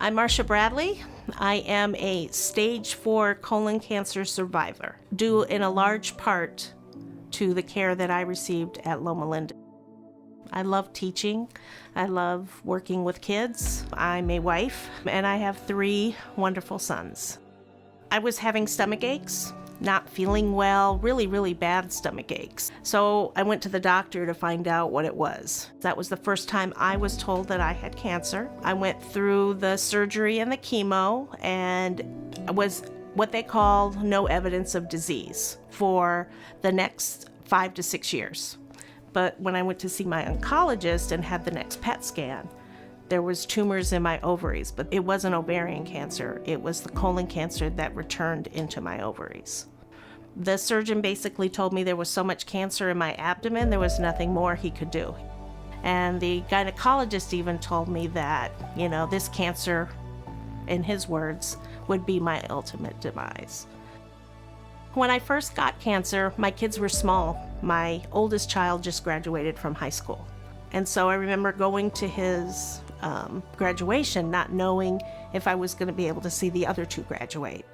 I'm Marsha Bradley. I am a stage 4 colon cancer survivor, due in a large part to the care that I received at Loma. I love teaching. I love working with kids. I'm a wife, and I have 3 wonderful sons. I was having stomach aches, not feeling well, really bad stomach aches. So I went to the doctor to find out what it was. That was the first time I was told that I had cancer. I went through the surgery and the chemo, and was what they call no evidence of disease for the next 5 to 6 years. But when I went to see my oncologist and had the next PET scan, there was tumors in my ovaries, but it wasn't ovarian cancer. It was the colon cancer that returned into my ovaries. The surgeon basically told me there was so much cancer in my abdomen, there was nothing more he could do. And the gynecologist even told me that, this cancer, in his words, would be my ultimate demise. When I first got cancer, my kids were small. My oldest child just graduated from high school. And so I remember going to his graduation, not knowing if I was going to be able to see the other 2 graduate.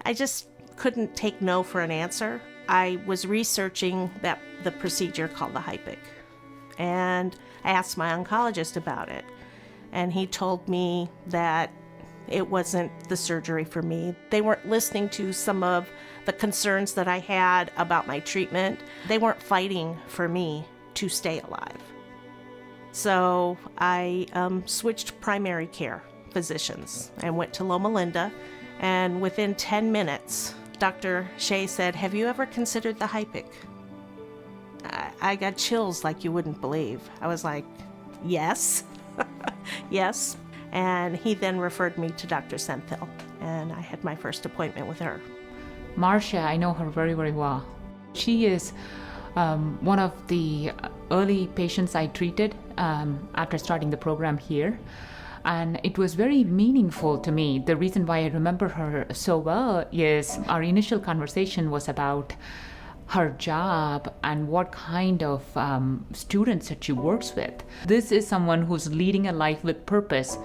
I just couldn't take no for an answer. I was researching the procedure called the HIPIC, and I asked my oncologist about it, and he told me that it wasn't the surgery for me. They weren't listening to some of the concerns that I had about my treatment. They weren't fighting for me to stay alive. So I switched primary care physicians and went to Loma, and within 10 minutes, Dr. Shea said, "Have you ever considered the HIPIC?" I got chills like you wouldn't believe. I was like, yes, yes. And he then referred me to Dr. Senthil, and I had my first appointment with her. Marsha, I know her very well. She is one of the early patients I treated after starting the program here. And it was very meaningful to me. The reason why I remember her so well is our initial conversation was about her job and what kind of students that she works with. This is someone who's leading a life with purpose,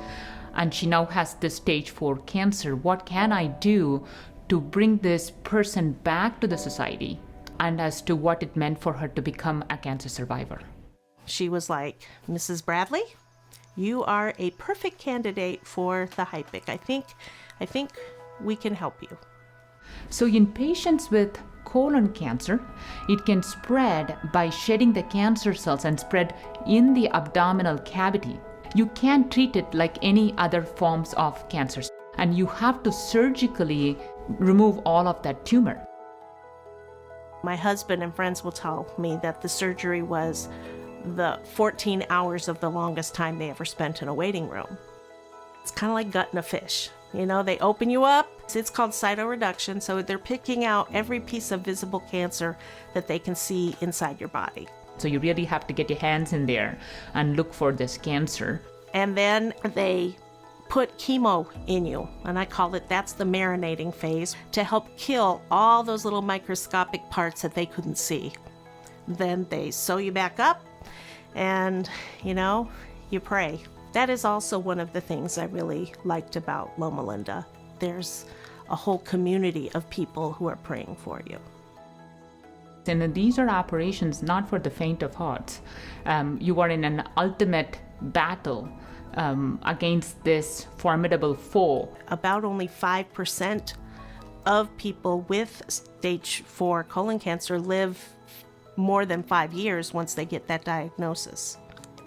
and she now has this stage 4 cancer. What can I do to bring this person back to the society, and as to what it meant for her to become a cancer survivor? She was like, "Mrs. Bradley, you are a perfect candidate for the HIPIC. I think we can help you." So in patients with colon cancer, it can spread by shedding the cancer cells and spread in the abdominal cavity. You can't treat it like any other forms of cancers, and you have to surgically remove all of that tumor. My husband and friends will tell me that the surgery was the 14 hours of the longest time they ever spent in a waiting room. It's kind of like gutting a fish. They open you up. It's called cytoreduction, so they're picking out every piece of visible cancer that they can see inside your body. So you really have to get your hands in there and look for this cancer. And then they put chemo in you, and I call it, that's the marinating phase, to help kill all those little microscopic parts that they couldn't see. Then they sew you back up, and, you pray. That is also one of the things I really liked about Loma. There's a whole community of people who are praying for you. And these are operations not for the faint of heart. You are in an ultimate battle against this formidable foe. About only 5% of people with stage 4 colon cancer live more than 5 years once they get that diagnosis.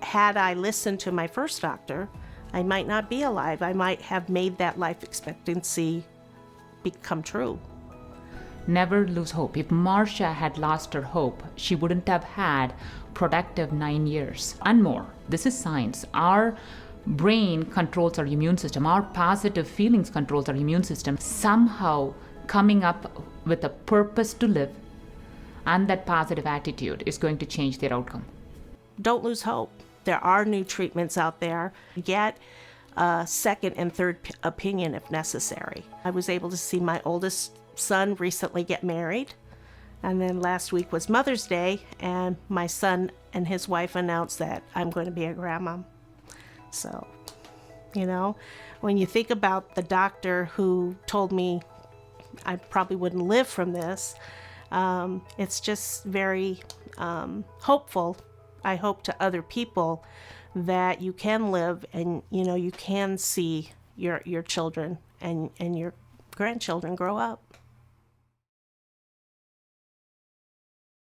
Had I listened to my first doctor, I might not be alive. I might have made that life expectancy become true. Never lose hope. If Marsha had lost her hope, she wouldn't have had productive 9 years and more. This is science. Our brain controls our immune system. Our positive feelings controls our immune system. Somehow coming up with a purpose to live and that positive attitude is going to change their outcome. Don't lose hope. There are new treatments out there. Get a second and third opinion if necessary. I was able to see my oldest son recently get married. And then last week was Mother's Day, and my son and his wife announced that I'm going to be a grandma. So You know, when you think about the doctor who told me I probably wouldn't live from this, it's just very hopeful. I hope to other people that you can live and, you know, you can see your children and your grandchildren grow up.